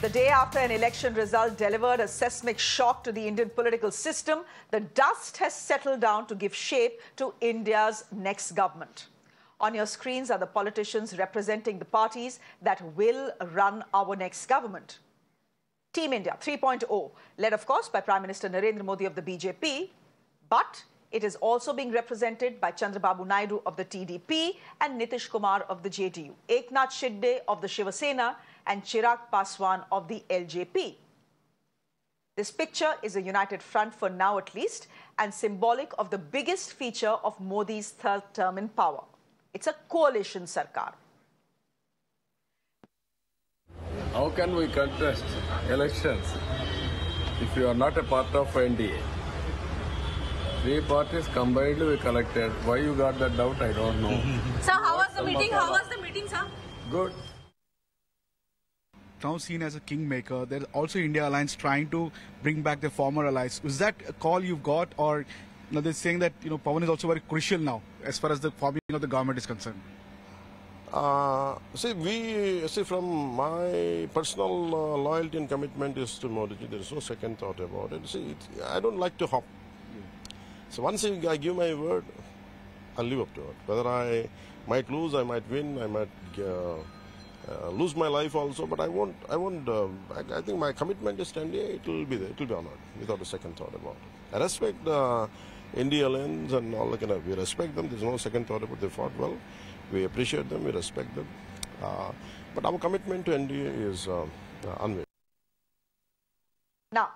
The day after an election result delivered a seismic shock to the Indian political system, the dust has settled down to give shape to India's next government. On your screens are the politicians representing the parties that will run our next government. Team India 3.0, led of course by Prime Minister Narendra Modi of the BJP, but it is also being represented by Chandrababu Naidu of the TDP and Nitish Kumar of the JDU, Eknath Shinde of the Shiva Sena and Chirag Paswan of the LJP. This picture is a united front for now at least and symbolic of the biggest feature of Modi's third term in power. It's a coalition Sarkar. How can we contest elections if you are not a part of NDA? Three parties combined we collected. Why you got that doubt, I don't know. Sir, how was the meeting? How was the meeting, sir? Good. Now seen as a kingmaker, there's also India Alliance trying to bring back the former allies. Was that a call you've got, or they're saying that Pawan is also very crucial now as far as the forming of the government is concerned? See, from my personal loyalty and commitment is to Modi. There is no second thought about it. See, I don't like to hop. So once I give my word, I'll live up to it. Whether I might lose, I might win, I might lose my life also, but I won't. I think my commitment is to NDA. It will be there. It will be honored without a second thought about it. I respect the India Alliance and all that kind of. We respect them. There's no second thought about. They fought well. We appreciate them. We respect them. But our commitment to NDA is unwavering. Now,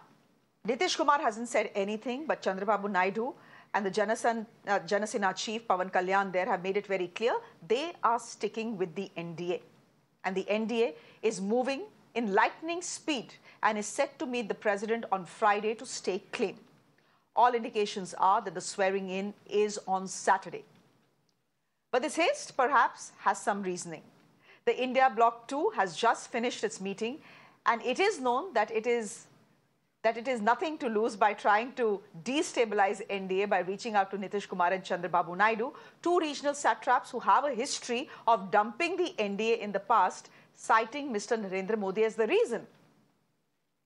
Nitish Kumar hasn't said anything, but Chandrababu Naidu and the Janasena chief Pawan Kalyan there have made it very clear they are sticking with the NDA. And the NDA is moving in lightning speed and is set to meet the president on Friday to stake claim. All indications are that the swearing in is on Saturday. But this haste perhaps has some reasoning. The India Bloc 2 has just finished its meeting, and it is known that it is nothing to lose by trying to destabilize NDA by reaching out to Nitish Kumar and Chandrababu Naidu, two regional satraps who have a history of dumping the NDA in the past, citing Mr. Narendra Modi as the reason.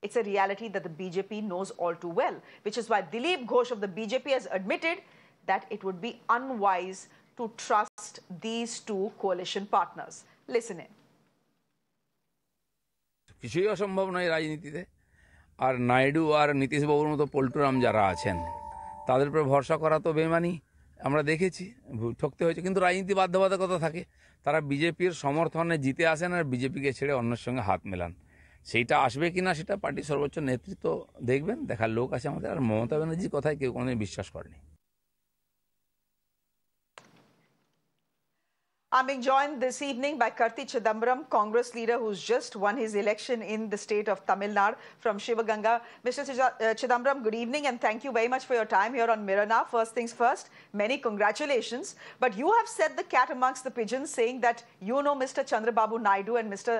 It's a reality that the BJP knows all too well, which is why Dileep Ghosh of the BJP has admitted that it would be unwise to trust these two coalition partners. Listen in. কিছুই অসম্ভব নয় রাজনীতিতে আর নাইডু আর নীতিশ বাবুর মতো পল্টু রাম যারা আছেন তাদের উপর ভরসা করা তো বেমানি আমরা দেখেছি ঠকতে হয়েছে কিন্তু রাজনীতি বাধ্যবাধকতা থাকে তারা বিজেপির সমর্থনে জিতে আসেন আর বিজেপিকে ছেড়ে অন্যের সঙ্গে হাত মেলান সেইটা আসবে কিনা সেটা পার্টির সর্বোচ্চ নেতৃত্ব দেখবেন দেখার লোক আছে আমাদের আর মমতা ব্যানার্জির কথায় কেউ কোনোদিন বিশ্বাস করেনি I'm being joined this evening by Karti Chidambaram, Congress leader who's just won his election in the state of Tamil Nadu from Shivaganga. Mr. Chidambaram, good evening and thank you very much for your time here on Mirror Now. First things first, many congratulations. But you have set the cat amongst the pigeons, saying that you know Mr. Chandrababu Naidu and Mr.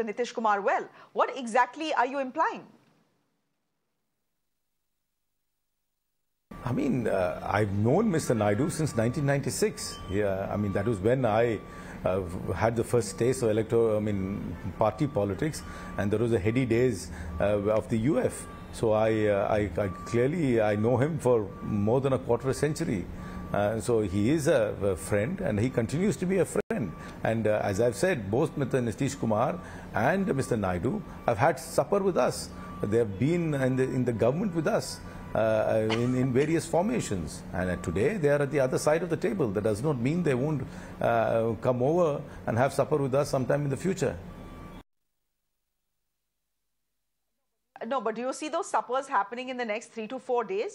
Nitish Kumar well. What exactly are you implying? I mean, I've known Mr. Naidu since 1996. Yeah, I mean, that was when I had the first taste of party politics, and there was the heady days of the UF. So I clearly know him for more than a quarter of a century. So he is a friend, and he continues to be a friend. And as I've said, both Mr. Nitish Kumar and Mr. Naidu have had supper with us. They have been in the government with us. In various formations, and today they are at the other side of the table. That does not mean they won't come over and have supper with us sometime in the future. No, but do you see those suppers happening in the next 3 to 4 days?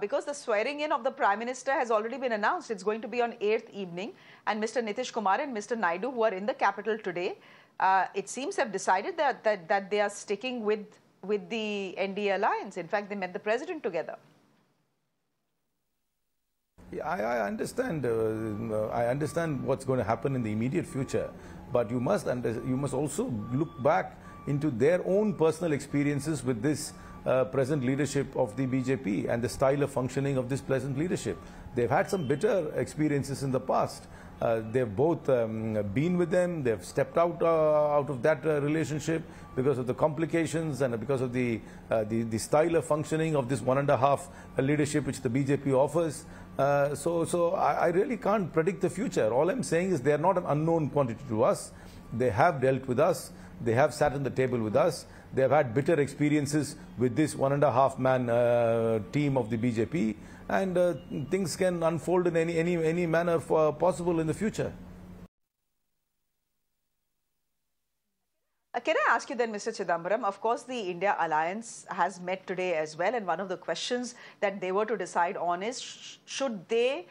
Because the swearing in of the Prime Minister has already been announced. It's going to be on 8th evening, and Mr. Nitish Kumar and Mr. Naidu, who are in the capital today, it seems have decided that they are sticking with the NDA alliance. In fact, they met the president together. Yeah, I understand. I understand what's going to happen in the immediate future, but you must also look back into their own personal experiences with this present leadership of the BJP and the style of functioning of this present leadership. They've had some bitter experiences in the past. They've both been with them. They've stepped out of that relationship because of the complications and because of the style of functioning of this 1.5 leadership which the BJP offers. So I really can't predict the future. All I'm saying is they are not an unknown quantity to us. They have dealt with us. They have sat on the table with us. They have had bitter experiences with this 1.5 man team of the BJP, and things can unfold in any manner possible in the future. Can I ask you then, Mr. Chidambaram, of course, the India alliance has met today as well, and one of the questions that they were to decide on is, should they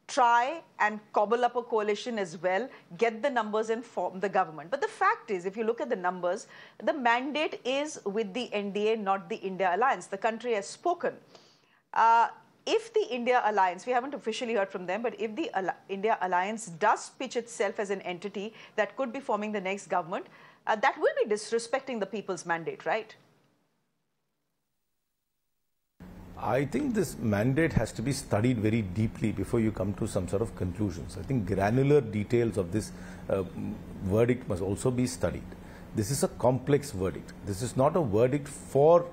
try and cobble up a coalition as well, get the numbers and form the government. But the fact is, if you look at the numbers, the mandate is with the NDA, not the India alliance. The country has spoken. If the India alliance, we haven't officially heard from them, but if the India alliance does pitch itself as an entity that could be forming the next government, that will be disrespecting the people's mandate, right? I think this mandate has to be studied very deeply before you come to some sort of conclusions. I think granular details of this verdict must also be studied. This is a complex verdict. This is not a verdict for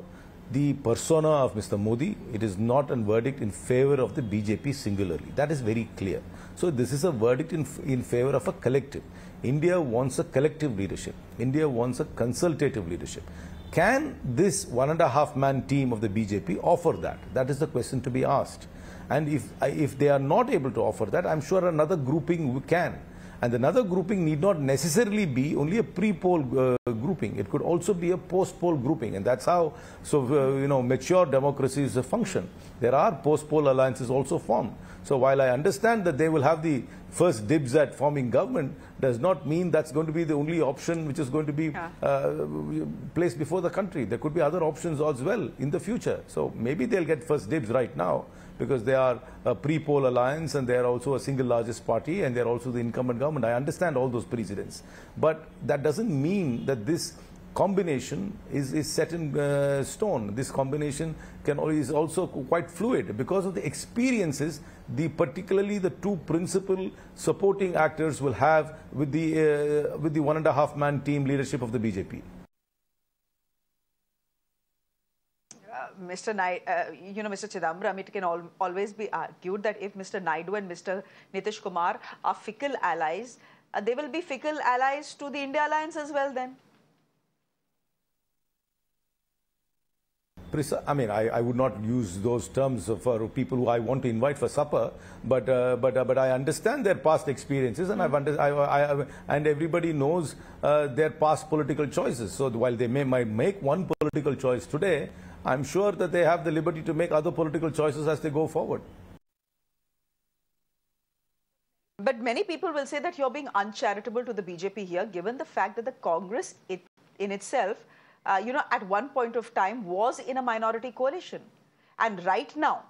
the persona of Mr. Modi. It is not a verdict in favor of the BJP singularly. That is very clear. So this is a verdict in favor of a collective. India wants a collective leadership. India wants a consultative leadership. Can this 1.5 man team of the BJP offer that? That is the question to be asked. And if they are not able to offer that, I'm sure another grouping can. And another grouping need not necessarily be only a pre-poll grouping. It could also be a post-poll grouping. And that's how mature democracies function. There are post-poll alliances also formed. So while I understand that they will have the first dibs at forming government, does not mean that's going to be the only option which is going to be placed before the country. There could be other options as well in the future. So maybe they'll get first dibs right now because they are a pre-poll alliance and they are also a single largest party and they're also the incumbent government. I understand all those precedents. But that doesn't mean that this combination is set in stone. This combination is also quite fluid because of the experiences particularly the two principal supporting actors will have with the 1.5 man team leadership of the BJP. Mr. Chidambaram, it can always be argued that if Mr. Naidu and Mr. Nitish Kumar are fickle allies, they will be fickle allies to the India alliance as well then. I mean, I would not use those terms for people who I want to invite for supper, but I understand their past experiences, and and everybody knows their past political choices. So while they might make one political choice today, I'm sure that they have the liberty to make other political choices as they go forward. But many people will say that you're being uncharitable to the BJP here, given the fact that the Congress in itself at one point of time was in a minority coalition. And right now,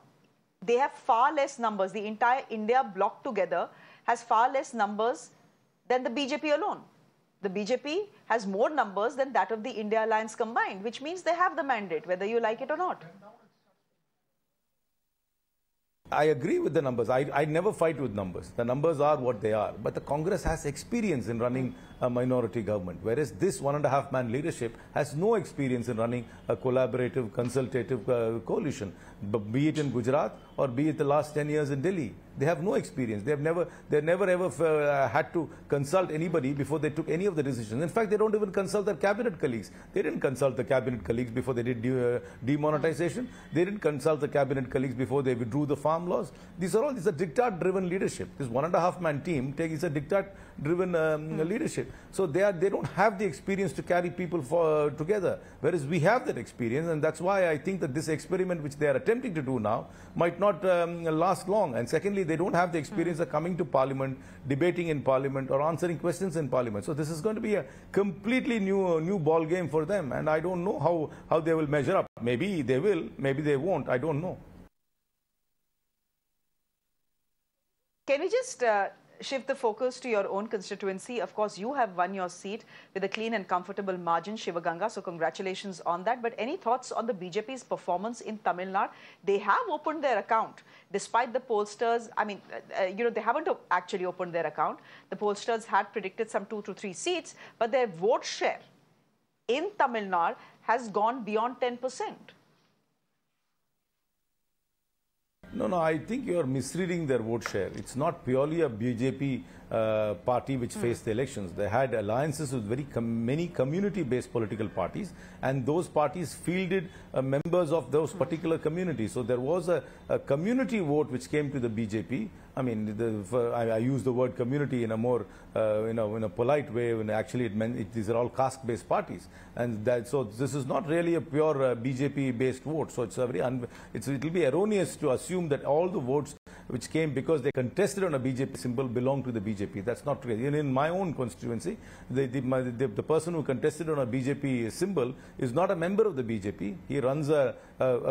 they have far less numbers. The entire India bloc together has far less numbers than the BJP alone. The BJP has more numbers than that of the India alliance combined, which means they have the mandate, whether you like it or not. I agree with the numbers. I never fight with numbers. The numbers are what they are. But the Congress has experience in running a minority government, whereas this 1.5 man leadership has no experience in running a collaborative, consultative coalition, be it in Gujarat or be it the last 10 years in Delhi. They have no experience. They've never ever had to consult anybody before they took any of the decisions. In fact, they don't even consult their cabinet colleagues. They didn't consult the cabinet colleagues before they did demonetization. They didn't consult the cabinet colleagues before they withdrew the farm laws. These are diktat-driven leadership. This 1.5 man team is a diktat-driven leadership. So they don't have the experience to carry people together, whereas we have that experience, and that's why I think that this experiment which they are attempting to do now might not last long. And secondly, they don't have the experience of coming to Parliament, debating in Parliament, or answering questions in Parliament. So this is going to be a completely new ball game for them, and I don't know how they will measure up. Maybe they will, maybe they won't. I don't know. Can we just shift the focus to your own constituency. Of course, you have won your seat with a clean and comfortable margin, Shivaganga, so congratulations on that. But any thoughts on the BJP's performance in Tamil Nadu? They have opened their account, despite the pollsters. I mean, they haven't actually opened their account. The pollsters had predicted some 2 to 3 seats, but their vote share in Tamil Nadu has gone beyond 10%. No, I think you are misreading their vote share. It's not purely a BJP party which faced the elections. They had alliances with many community-based political parties, and those parties fielded members of those particular communities. So there was a community vote which came to the BJP. I mean, I use the word community in a more, in a polite way. When actually it meant these are all caste-based parties, and so this is not really a pure BJP-based vote. So it's a very it will be erroneous to assume that all the votes which came because they contested on a BJP symbol belong to the BJP. That's not true. In my own constituency, the person who contested on a BJP symbol is not a member of the BJP. He runs a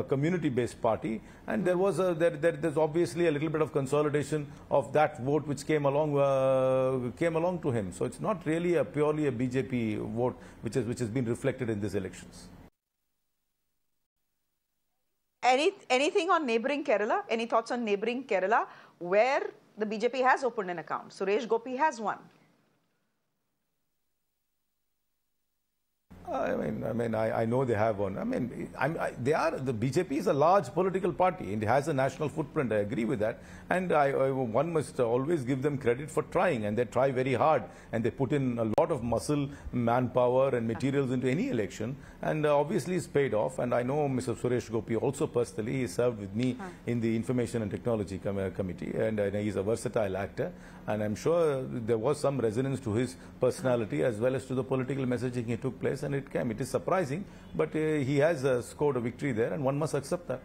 community-based party, and there's obviously a little bit of consolidation of that vote which came along to him. So it's not really purely a BJP vote which has been reflected in these elections. Anything on neighbouring Kerala? Any thoughts on neighbouring Kerala, where the BJP has opened an account? Suresh Gopi has one. I know they have one. The BJP is a large political party and it has a national footprint. I agree with that. And one must always give them credit for trying, and they try very hard, and they put in a lot of muscle, manpower and materials into any election, and obviously it's paid off. And I know Mr. Suresh Gopi also personally. He served with me in the Information and Technology Committee, and he's a versatile actor, and I'm sure there was some resonance to his personality as well as to the political messaging he took place, and it came. It is surprising, but he has scored a victory there, and one must accept that.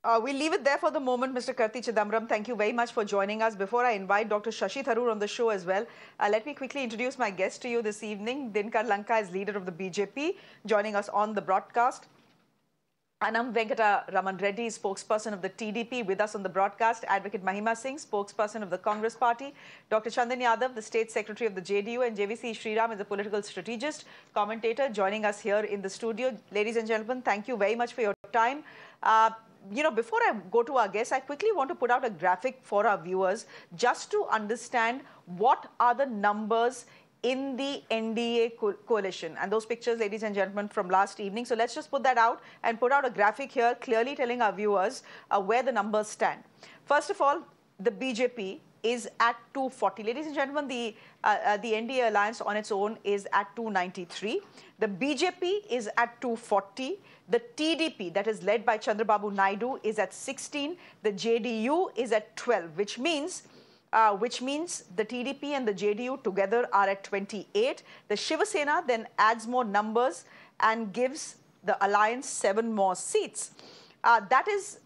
We'll leave it there for the moment, Mr. Karti Chidambaram. Thank you very much for joining us. Before I invite Dr. Shashi Tharoor on the show as well, let me quickly introduce my guest to you this evening. Dinakar Lanka is leader of the BJP, joining us on the broadcast. Anam Venkata Raman Reddy, spokesperson of the TDP, with us on the broadcast. Advocate Mahima Singh, spokesperson of the Congress Party. Dr. Chandan Yadav, the state secretary of the JDU, and JVC Sriram is a political strategist, commentator, joining us here in the studio. Ladies and gentlemen, thank you very much for your time. Before I go to our guests, I quickly want to put out a graphic for our viewers just to understand what are the numbers in the NDA coalition. And those pictures, ladies and gentlemen, from last evening. So let's just put that out and put out a graphic here, clearly telling our viewers where the numbers stand. First of all, the BJP is at 240. Ladies and gentlemen, the NDA alliance on its own is at 293. The BJP is at 240. The TDP, that is led by Chandrababu Naidu, is at 16. The JDU is at 12, which means the TDP and the JDU together are at 28. The Shiva Sena then adds more numbers and gives the alliance 7 more seats. That is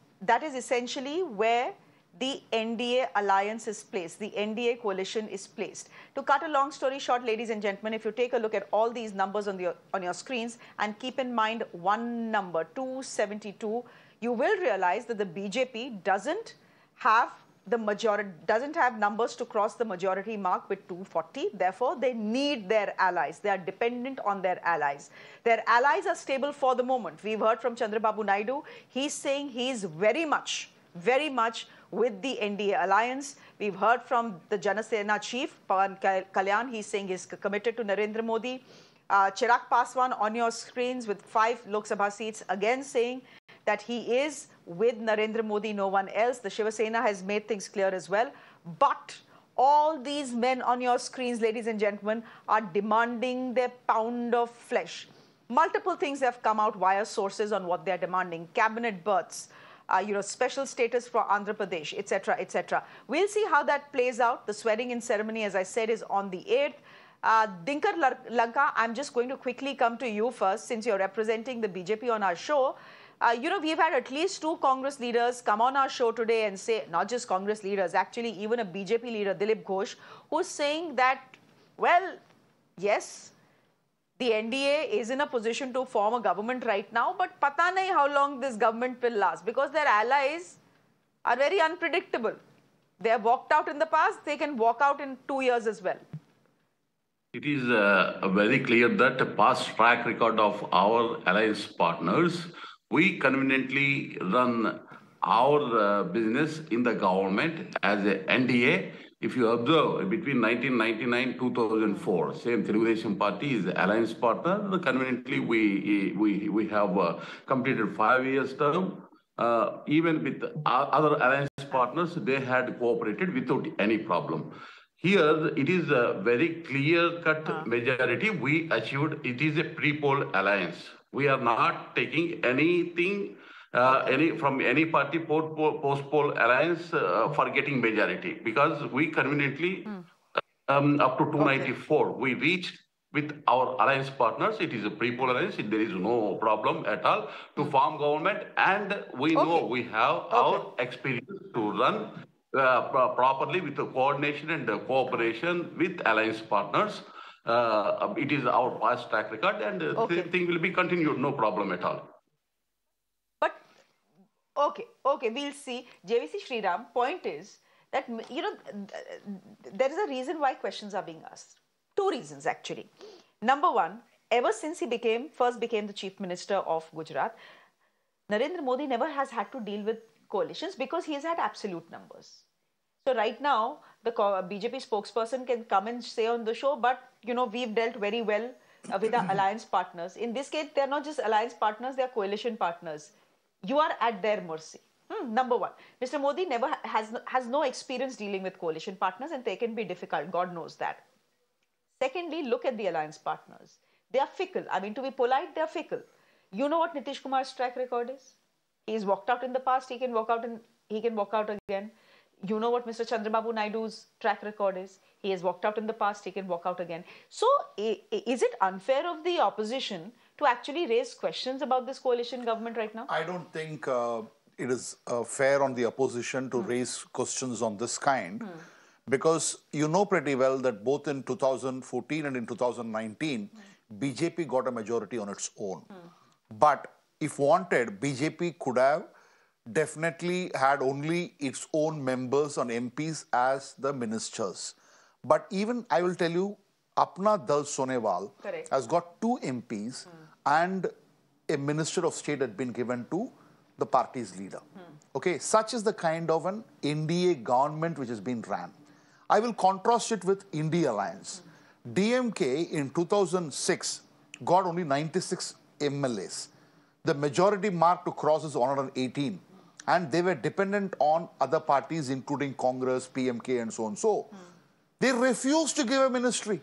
essentially where the NDA alliance is placed, the NDA coalition is placed. To cut a long story short, ladies and gentlemen, if you take a look at all these numbers on your screens and keep in mind one number, 272, you will realize that the BJP doesn't have numbers to cross the majority mark with 240. Therefore, they need their allies. They are dependent on their allies. Their allies are stable for the moment. We've heard from Chandrababu Naidu. He's saying he's very much with the NDA alliance. We've heard from the Janasena chief, Pawan Kalyan. He's saying he's committed to Narendra Modi. Chirag Paswan on your screens with 5 Lok Sabha seats, again saying that he is with Narendra Modi, no one else. The Shiva Sena has made things clear as well. But all these men on your screens, ladies and gentlemen, are demanding their pound of flesh. Multiple things have come out via sources on what they're demanding. Cabinet berths, special status for Andhra Pradesh, etc., etc. We'll see how that plays out. The swearing-in ceremony, as I said, is on the 8th. Dinakar Lanka, I'm just going to quickly come to you first, since you're representing the BJP on our show. We've had at least 2 Congress leaders come on our show today and say, not just Congress leaders, actually even a BJP leader, Dilip Ghosh, who's saying that, well, yes, the NDA is in a position to form a government right now, but pata nahi how long this government will last, because their allies are very unpredictable. They have walked out in the past, they can walk out in 2 years as well. It is very clear that the past track record of our alliance partners, we conveniently run our business in the government as a NDA. If you observe, between 1999-2004, same Telugu Party is the alliance partner. Conveniently, we have completed 5 years term. Even with other alliance partners, they had cooperated without any problem. Here, it is a very clear-cut majority we achieved. It is a pre-poll alliance. We are not taking anything from any party post-poll alliance for getting majority, because we conveniently, up to 294, we reached with our alliance partners. It is a pre-poll alliance. There is no problem at all to form government, and we know we have our experience to run properly with the coordination and the cooperation with alliance partners. It is our past track record, and the thing will be continued, no problem at all. But, okay, we'll see. JVC Sriram, point is that, you know, there is a reason why questions are being asked. 2 reasons, actually. Number one, ever since he first became the Chief Minister of Gujarat, Narendra Modi never has had to deal with coalitions because he has had absolute numbers. So right now, the BJP spokesperson can come and say on the show, but, you know, we've dealt very well with our alliance partners. In this case, they're not just alliance partners, they're coalition partners. You are at their mercy. Number one, Mr. Modi has no experience dealing with coalition partners, and they can be difficult. God knows that. Secondly, look at the alliance partners. They are fickle. I mean, to be polite, they are fickle. You know what Nitish Kumar's track record is? He's walked out in the past. He can walk out again. You know what Mr. Chandrababu Naidu's track record is? He has walked out in the past. He can walk out again. So, is it unfair of the opposition to actually raise questions about this coalition government right now? I don't think it is fair on the opposition to raise questions on this kind. Because you know pretty well that both in 2014 and in 2019, BJP got a majority on its own. But if wanted, BJP could have definitely had only its own members on MPs as the ministers. But even, I will tell you, Apna Dal Sonewal has got 2 MPs and a Minister of State had been given to the party's leader. Okay, such is the kind of an NDA government which has been ran. I will contrast it with India Alliance. DMK in 2006 got only 96 MLAs. The majority mark to cross is 118. And they were dependent on other parties, including Congress, PMK, and so on. So, they refused to give a ministry.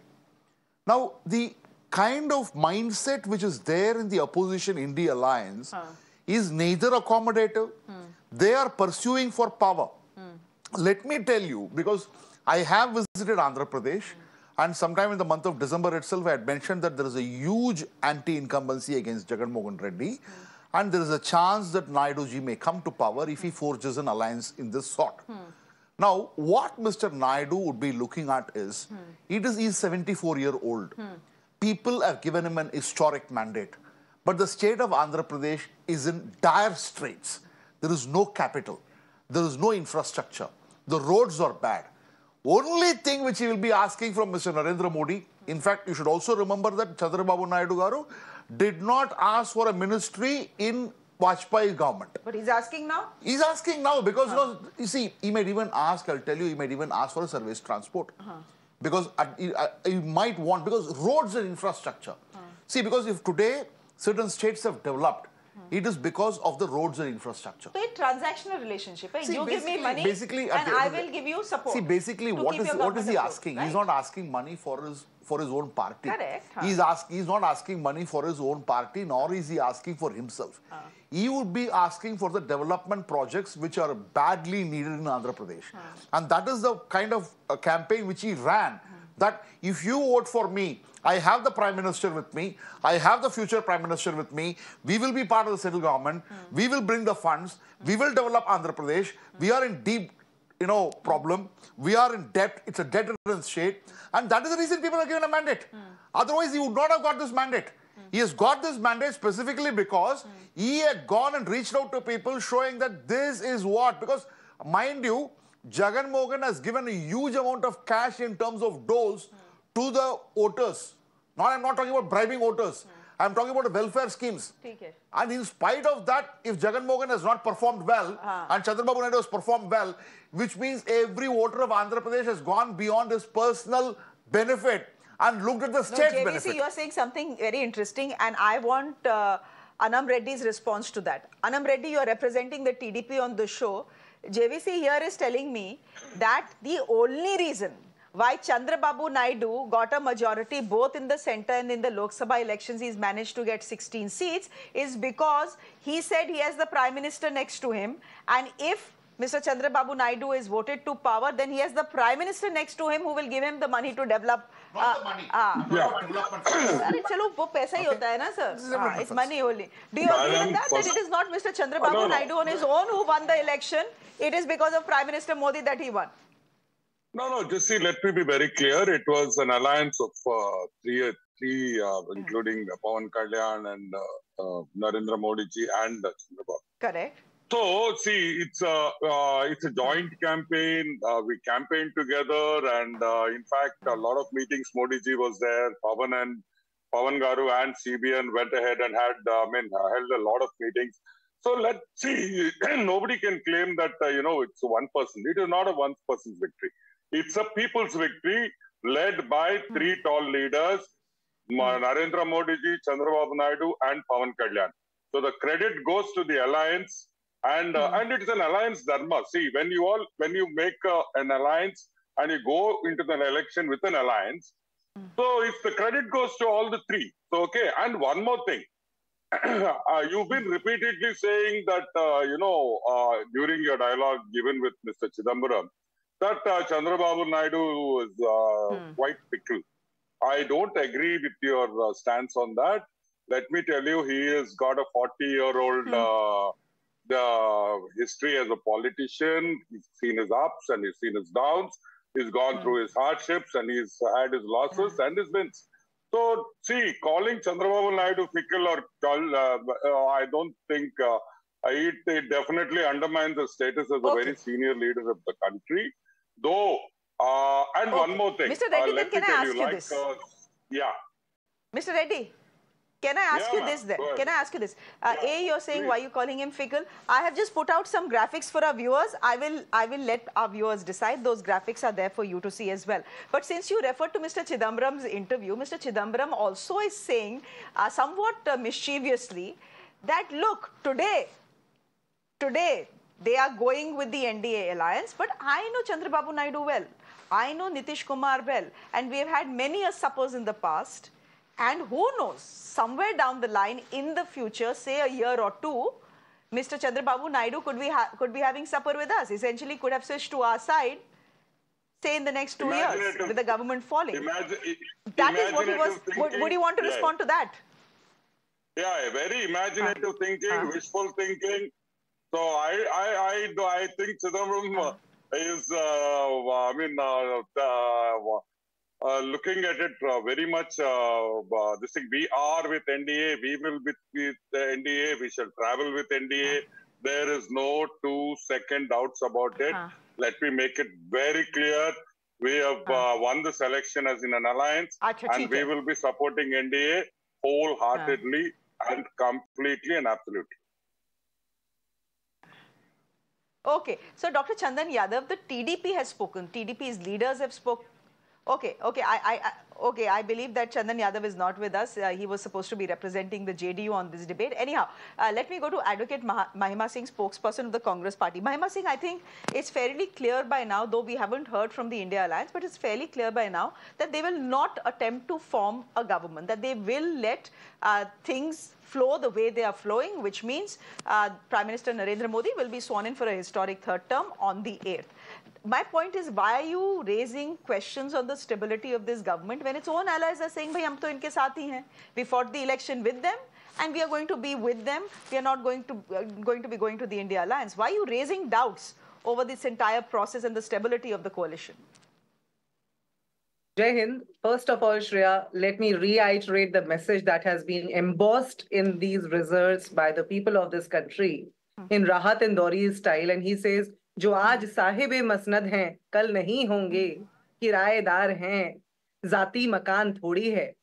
Now, the kind of mindset which is there in the opposition India Alliance is neither accommodative. They are pursuing for power. Let me tell you, because I have visited Andhra Pradesh, and sometime in the month of December itself, I had mentioned that there is a huge anti-incumbency against Jagan Mohan Reddy, and there is a chance that Naidu ji may come to power if he forges an alliance in this sort. Now, what Mr. Naidu would be looking at is, he's 74-year-old. People have given him an historic mandate, but the state of Andhra Pradesh is in dire straits. There is no capital. There is no infrastructure. The roads are bad. Only thing which he will be asking from Mr. Narendra Modi, in fact, you should also remember that Chandrababu Naidu garu did not ask for a ministry in Vajpayee government. But he's asking now? He's asking now because, you see, he might even ask, I'll tell you, he might even ask for a service transport. Because you might want, because roads and infrastructure. See, because if today certain states have developed, it is because of the roads and infrastructure. So it's a transactional relationship. See, you give me money and I will give you support. See, basically, what is he asking? Right? He's not asking money for his own party. Correct. He's not asking money for his own party, nor is he asking for himself. He would be asking for the development projects which are badly needed in Andhra Pradesh. And that is the kind of campaign which he ran. That if you vote for me, I have the Prime Minister with me, I have the future Prime Minister with me, we will be part of the central government, we will bring the funds, we will develop Andhra Pradesh, we are in deep, problem, we are in debt, it's a debt-ridden state, and that is the reason people are given a mandate. Otherwise, he would not have got this mandate. He has got this mandate specifically because he had gone and reached out to people showing that this is what, because Mind you, Jagan Mohan has given a huge amount of cash in terms of doles to the voters. I'm not talking about bribing voters. I'm talking about welfare schemes. And in spite of that, if Jagan Mohan has not performed well, and Chandrababu Naidu has performed well, which means every voter of Andhra Pradesh has gone beyond his personal benefit and looked at the state's benefit. You are saying something very interesting, and I want Anam Reddy's response to that. Anam Reddy, you are representing the TDP on the show. JVC here is telling me that the only reason why Chandrababu Naidu got a majority both in the centre and in the Lok Sabha elections, he's managed to get 16 seats, is because he said he has the Prime Minister next to him, and if Mr. Chandrababu Naidu is voted to power, then he has the Prime Minister next to him who will give him the money to develop. Not the money. Development. चलो वो पैसा ही होता है ना sir. It's money only. Do you agree with that? That it is not Mr. Chandrababu Naidu on his own who won the election. It is because of Prime Minister Modi that he won. No, just see, let me be very clear. It was an alliance of three, including Pawan Kalyan and Narendra Modi ji and Chandrababu. Correct. So, see, it's a joint campaign. We campaigned together, and in fact, a lot of meetings. Modi ji was there. Pawan Garu and CBN went ahead and had, held a lot of meetings. So let's see. Nobody can claim that it's one person. It is not a one person's victory. It's a people's victory led by three tall leaders, Narendra Modi ji, Chandrababu Naidu, and Pawan Kalyan. So the credit goes to the alliance, and it's an alliance dharma. See, when you make an alliance and you go into the election with an alliance, so if the credit goes to all the three. So okay, and one more thing. You've been repeatedly saying that, during your dialogue given with Mr. Chidambaram, that Chandrababu Naidu is quite fickle. I don't agree with your stance on that. Let me tell you, he has got a 40-year-old history as a politician. He's seen his ups and he's seen his downs. He's gone through his hardships and he's had his losses and his wins. So, see, calling Chandrababu Naidu fickle I don't think it definitely undermines the status as a very senior leader of the country. Though, and one more thing. Mr. Reddy, then can I ask you this? Mr. Reddy, can I ask you this then? Can I ask you this? You're saying why are you calling him fickle? I have just put out some graphics for our viewers. I will let our viewers decide. Those graphics are there for you to see as well. But since you referred to Mr. Chidambaram's interview, Mr. Chidambaram also is saying somewhat mischievously that look, today they are going with the NDA alliance, but I know Chandrababu Naidu well. I know Nitish Kumar well, and we have had many suppers in the past. And who knows, somewhere down the line in the future, say a year or two, Mr. Chandrababu Naidu could be having supper with us. Essentially, could have switched to our side, say in the next 2 years, with the government falling. That is what he was. Would you want to respond to that? Yeah, very imaginative thinking, wishful thinking. So I think Chidambaram is, looking at it very much, this thing, we are with NDA, we will be with the NDA, we shall travel with NDA. There is no 2-second doubts about it. Let me make it very clear. We have won this election as in an alliance, and we will be supporting NDA wholeheartedly and completely and absolutely. Okay, so Dr. Chandan Yadav, the TDP has spoken. TDP's leaders have spoken. Okay, I believe that Chandan Yadav is not with us. He was supposed to be representing the JDU on this debate. Anyhow, let me go to Advocate Mahima Singh, spokesperson of the Congress party. Mahima Singh, I think it's fairly clear by now, though we haven't heard from the India Alliance, but it's fairly clear by now that they will not attempt to form a government, that they will let things flow the way they are flowing, which means Prime Minister Narendra Modi will be sworn in for a historic third term on the 8th. My point is, why are you raising questions on the stability of this government when its own allies are saying, "Bhai, hum to inke saath hi hain. We fought the election with them, and we are going to be with them. We are not going to be going to the India Alliance." Why are you raising doubts over this entire process and the stability of the coalition? Jai Hind. First of all, Shreya, let me reiterate the message that has been embossed in these results by the people of this country in Rahat Indori's style. And he says, जो आज साहिबे मसनद हैं कल नहीं होंगे, किराएदार हैं, जाती मकान थोड़ी है.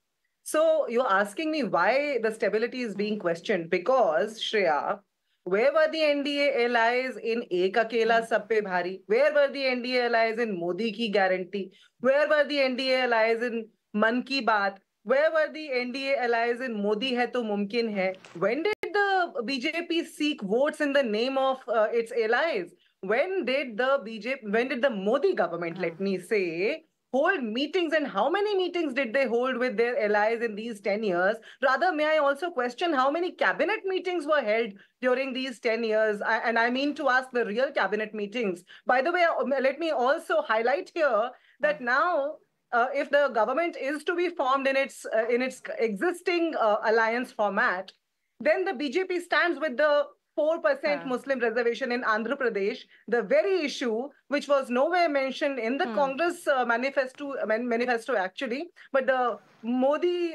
So you're asking me why the stability is being questioned, because Shreya, where were the NDA allies in Ek Akela Sab Pe Bhari? Where were the NDA allies in Modi Ki Guarantee? Where were the NDA allies in Man Ki Baat? Where were the NDA allies in Modi Hai To Mumkin Hai? When did the BJP seek votes in the name of its allies? When did the Modi government, let me say, hold meetings, and how many meetings did they hold with their allies in these 10 years? Rather, may I also question how many cabinet meetings were held during these 10 years? And I mean to ask the real cabinet meetings. By the way, let me also highlight here that now, if the government is to be formed in its existing alliance format, then the BJP stands with the 4% Muslim reservation in Andhra Pradesh, the very issue which was nowhere mentioned in the Congress manifesto actually, but the Modi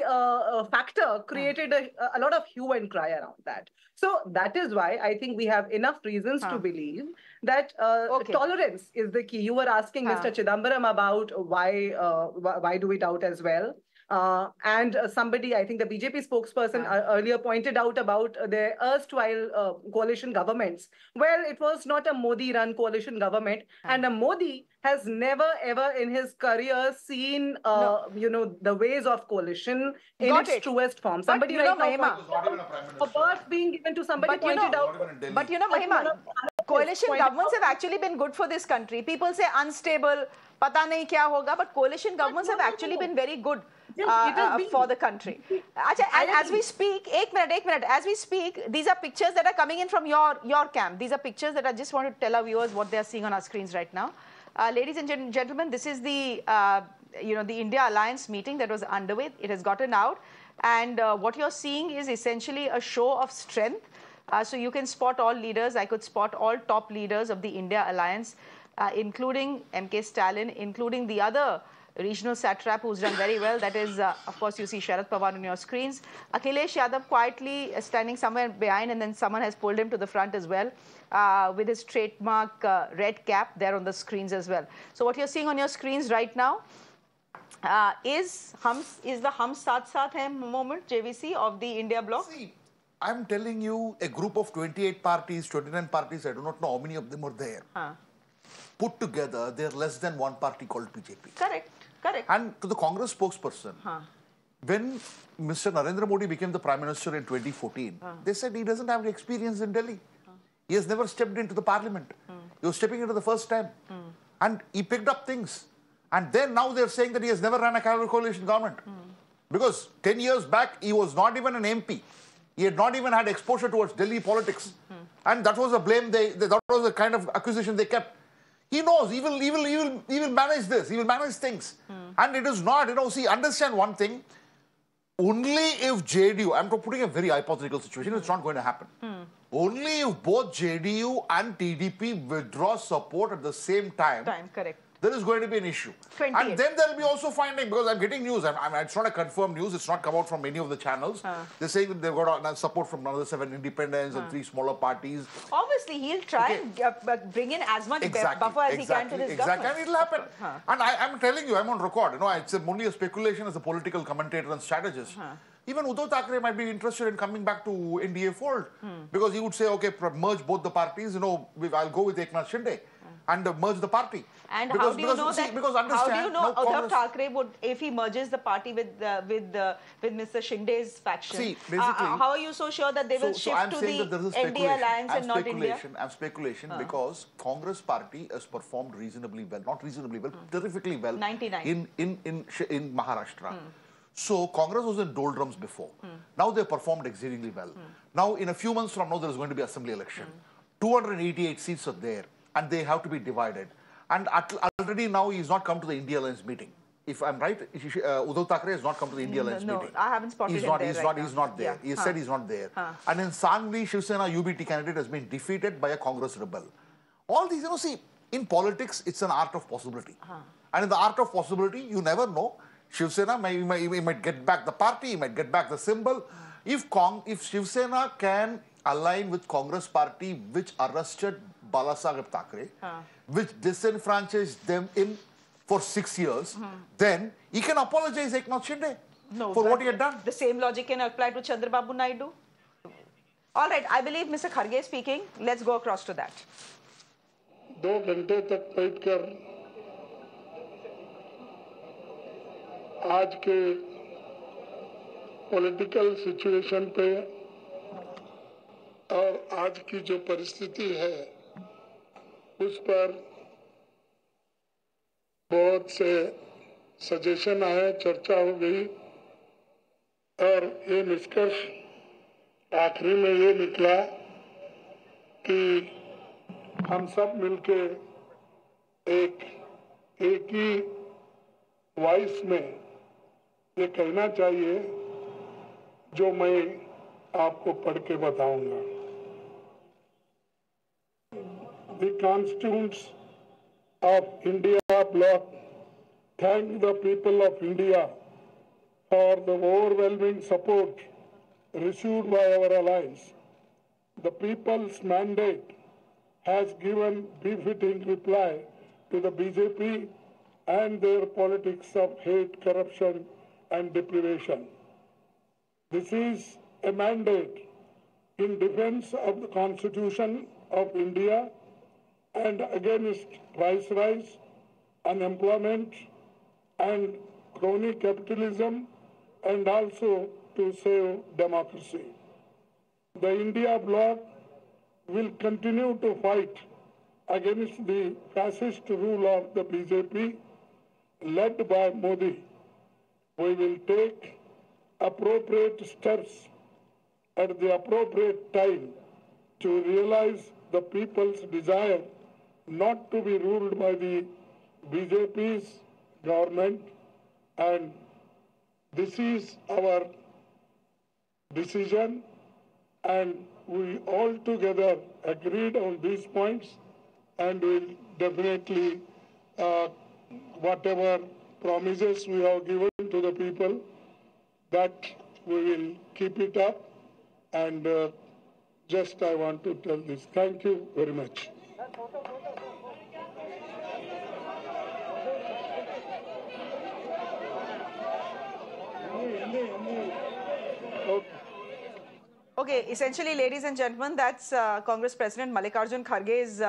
factor created a lot of hue and cry around that. So that is why I think we have enough reasons to believe that tolerance is the key. You were asking Mr. Chidambaram about why do we doubt as well. And somebody, I think the BJP spokesperson earlier pointed out about the erstwhile coalition governments. Well, it was not a Modi-run coalition government, and a Modi has never ever in his career seen, the ways of coalition in its truest form. Somebody right now, a birth being given to somebody pointed out. But Mahima, coalition governments have actually been good for this country. People say unstable, pata nahi kya hoga, but coalition governments have actually been very good for the country. And as we speak, एक minute, as we speak, these are pictures that are coming in from your camp. These are pictures that I just want to tell our viewers what they are seeing on our screens right now. Ladies and gentlemen, this is the the India Alliance meeting that was underway. It has gotten out, and what you're seeing is essentially a show of strength. So you can spot all leaders. I could spot all top leaders of the India Alliance, including MK Stalin, including the other regional satrap who's done very well. That is, of course, you see Sharad Pawar on your screens. Akhilesh Yadav quietly standing somewhere behind, and then someone has pulled him to the front as well with his trademark red cap there on the screens as well. So what you're seeing on your screens right now is the Hum Saath Saath Hai moment, JVC, of the India bloc. See, I'm telling you, a group of 28 parties, 29 parties, I do not know how many of them are there. Put together, they're less than one party called BJP. Correct. And to the Congress spokesperson, when Mr. Narendra Modi became the Prime Minister in 2014, they said he doesn't have the experience in Delhi. He has never stepped into the parliament. He was stepping into the first time. And he picked up things. And then now they're saying that he has never run a coalition government. Because 10 years back, he was not even an MP. He had not even had exposure towards Delhi politics. And that was a blame, that was the kind of accusation they kept. He knows, he will manage this, he will manage things. And it is not, see, understand one thing, only if JDU, I'm putting a very hypothetical situation, it's not going to happen. Only if both JDU and TDP withdraw support at the same time. Correct. There is going to be an issue. And then there will be also finding, because I'm getting news, it's not a confirmed news, it's not come out from any of the channels. They're saying that they've got support from another 7 independents and 3 smaller parties. Obviously, he'll try and bring in as much buffer as he can to this government. And it'll happen. And I'm telling you, I'm on record, it's only a speculation as a political commentator and strategist. Even Uddhav Thackeray might be interested in coming back to NDA fold, because he would say, okay, merge both the parties, I'll go with Eknath Shinde. And merge the party. And how do you know Uddhav Thackeray would, if he merges the party with Mr. Shinde's faction? See, basically, how are you so sure that they will shift to the NDA alliance and not India? I'm speculation because Congress party has performed reasonably well, not reasonably well, terrifically well 99. in Maharashtra. So Congress was in doldrums before. Now they performed exceedingly well. Now in a few months from now there is going to be assembly election. 288 seats are there. And they have to be divided. And already now he's not come to the India Alliance meeting. If I'm right, Uddhav Thackeray has not come to the India Alliance meeting. No, I haven't spotted him there He's not there. He said he's not there. And in Sangli, Shiv Sena UBT candidate has been defeated by a Congress rebel. All these, see, in politics, it's an art of possibility. And in the art of possibility, you never know. Shiv Sena might get back the party, he might get back the symbol. If Shiv Sena can align with Congress party, which arrested Balasaheb Thackeray, which disenfranchised them in for 6 years, then he can apologize Eknath Shinde for what he had done. The same logic can apply to Chandrababu Naidu. All right, I believe Mr. Kharge is speaking. Let's go across to that. 2 घंटे तक बैठकर आज के political situation पे और आज की जो परिस्थिति है उस पर बहुत से सजेशन आए, चर्चा हो गई और ये निष्कर्ष आखिरी में ये निकला कि हम सब मिलके एक ही वॉइस में ये कहना चाहिए जो मैं आपको पढ़ के बताऊंगा। The constituents of India bloc thank the people of India for the overwhelming support received by our allies. The people's mandate has given befitting reply to the BJP and their politics of hate, corruption and deprivation. This is a mandate in defense of the Constitution of India and against price rise, unemployment and crony capitalism, and also to save democracy. The India bloc will continue to fight against the fascist rule of the BJP led by Modi. We will take appropriate steps at the appropriate time to realize the people's desire not to be ruled by the BJP's government, and this is our decision, and we all together agreed on these points, and will definitely whatever promises we have given to the people, that we will keep it up, and just I want to tell this. Thank you very much. Okay, essentially, ladies and gentlemen, that's Congress President Mallikarjun Kharge's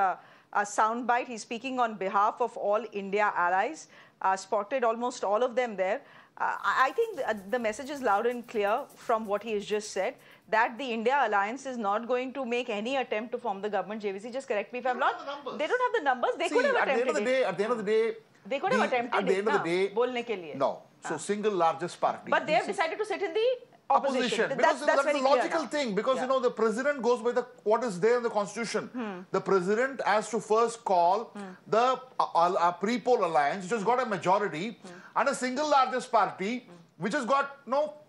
soundbite. He's speaking on behalf of all India allies. Spotted almost all of them there. I think the message is loud and clear from what he has just said, that the India alliance is not going to make any attempt to form the government. JVC, just correct me if I'm not. They don't have the numbers. They could have attempted it. At the end of the day, they could have attempted at the end of the day, bolne ke liye. No. So single largest party. But they have decided to sit in the opposition. Because that's very a logical clear thing. Because you know the president goes by what is there in the constitution. The president has to first call the pre-poll alliance, which has got a majority, and a single largest party, which has got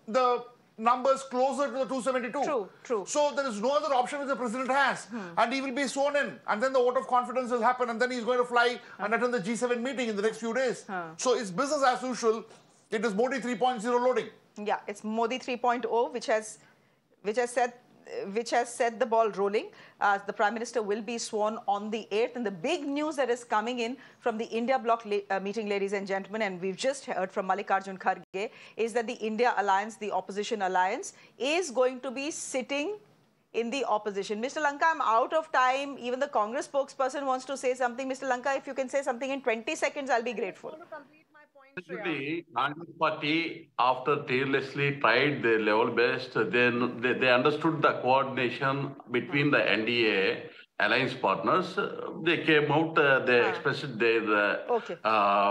the numbers closer to the 272. True. So there is no other option which the president has, and he will be sworn in, and then the vote of confidence will happen, and then he's going to fly and attend the G7 meeting in the next few days. So it's business as usual. It is Modi 3.0 loading. Yeah, it's Modi 3.0, which has set the ball rolling. The Prime Minister will be sworn on the 8th. And the big news that is coming in from the India bloc meeting, ladies and gentlemen, and we've just heard from Mallikarjun Kharge, is that the India alliance, the opposition alliance, is going to be sitting in the opposition. Mr. Lanka, I'm out of time. Even the Congress spokesperson wants to say something. Mr. Lanka, if you can say something in 20 seconds, I'll be grateful. The Congress party, after tirelessly tried their level best, then they understood the coordination between the NDA alliance partners. They came out, they expressed their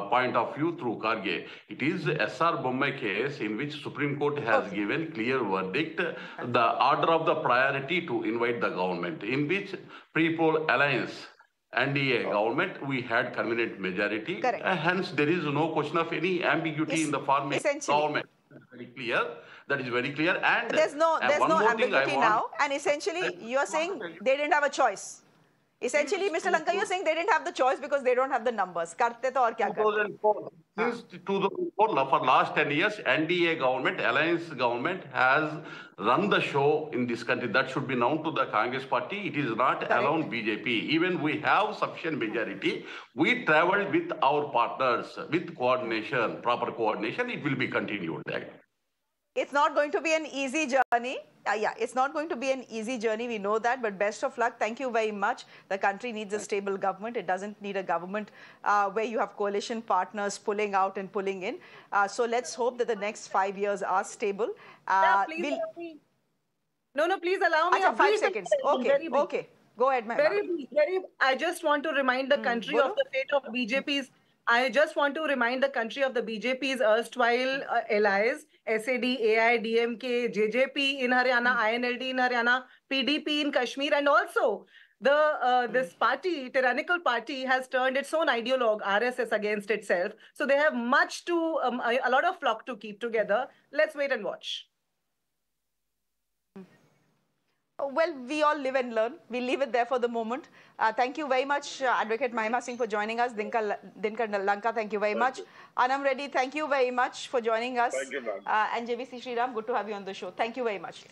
point of view through Kharge. It is SR Bombay case in which Supreme Court has given clear verdict, the order of the priority to invite the government, in which pre-poll alliance NDA government, we had convenient majority. Hence, there is no question of any ambiguity in the formation government. Very clear. That is very clear. And there's no ambiguity now. And essentially, you are saying they didn't have a choice. Essentially, Mr. Lanka, you're saying they didn't have the choice because they don't have the numbers. Karte to aur kya karte? 2004. Since 2004, for last 10 years, NDA government, alliance government has run the show in this country. That should be known to the Congress party. It is not alone BJP. Even we have sufficient majority. We traveled with our partners, with coordination, proper coordination. It will be continued. It's not going to be an easy journey. Yeah, it's not going to be an easy journey. We know that. But best of luck. Thank you very much. The country needs a stable government. It doesn't need a government where you have coalition partners pulling out and pulling in. So let's hope that the next 5 years are stable. Please allow me. No, please allow me. 5 seconds. Okay, okay. Go ahead, ma'am. I just want to remind the country of the fate of BJP's. I just want to remind the country of the BJP's erstwhile allies, SAD, AI, DMK, JJP in Haryana, INLD in Haryana, PDP in Kashmir, and also this party, tyrannical party, has turned its own ideologue, RSS, against itself. So they have much to, a lot of flock to keep together. Let's wait and watch. Well, we all live and learn. We'll leave it there for the moment. Thank you very much, Advocate Mahima Singh, for joining us. Dinakar Lanka, thank you very much. Anam Reddy, thank you very much for joining us. Thank you, ma'am. And JVC Sriram, good to have you on the show. Thank you very much.